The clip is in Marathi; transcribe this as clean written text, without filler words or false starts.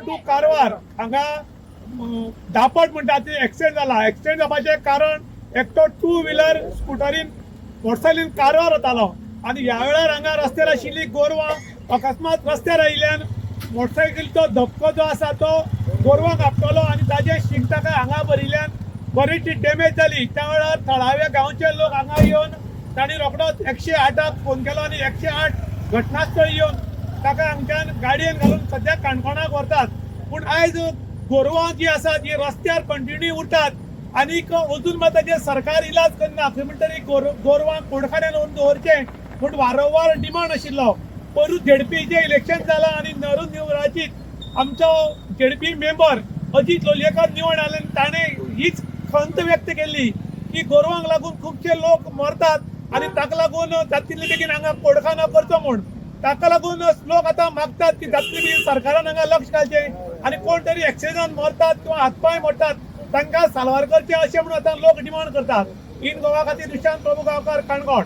टू कारवार हांगा दापट म्हणटा ते एक्सिडेंट जाला. एक्सिडेंट जावपाचें कारण एकटो टू व्हिलर स्कुटरीन मोटरसायकलीन कारवार वतालो आनी ह्या वेळार हांगा रस्त्यार आशिल्ली गोरवां अकस्मात रस्त्यार आयिल्ल्यान मोटरसायकलीचो धपको जो आसा तो गोरवांक आपटलो आनी ताजे शिंग ताका हांगा भरिल्ल्यान बरीचशी डॅमेज जाली. त्या वेळार थळाव्या गांवचे लोक हांगा येवन तांणी रोखडोच 108क फोन केलो आनी 108 घटनास्थळी येवन ताका हांगच्यान गाडयेन घालून सद्या काणकोणाक व्हरतात. पूण आयज गोरवां जी आसा ती रस्त्यार कंटिन्यू उरतात आनीक अजून मात ताजेर सरकार इलाज करना. खंय म्हणटा तरी गोरवांक कुडखान्यान व्हरून दवरचें म्हूण वारंवार डिमांड आशिल्लो. पयरूच झेडपीचें इलेक्शन जालां आनी नरून निवराचीत आमचो झेडपी मेंबर अजीत लोलयेकर निवड जाल्यान ताणें हीच खंत व्यक्त केल्ली की गोरवांक लागून खुबशे लोक मरतात आनी ताका लागून जातले बेगीन हांगा कोडखाना करचो म्हूण. ताका लागून लोक आतां मागतात की जातले बेगीन सरकारान हांगा लक्ष घालचें आनी कोण तरी एक्सिडेंटान मरतात किंवा हातपाय मोडटात तांकां साल्वार करचें अशें म्हणून आतां लोक डिमांड करतात. इन गोवा खातीर निशांत प्रभू गांवकार, काणकोण.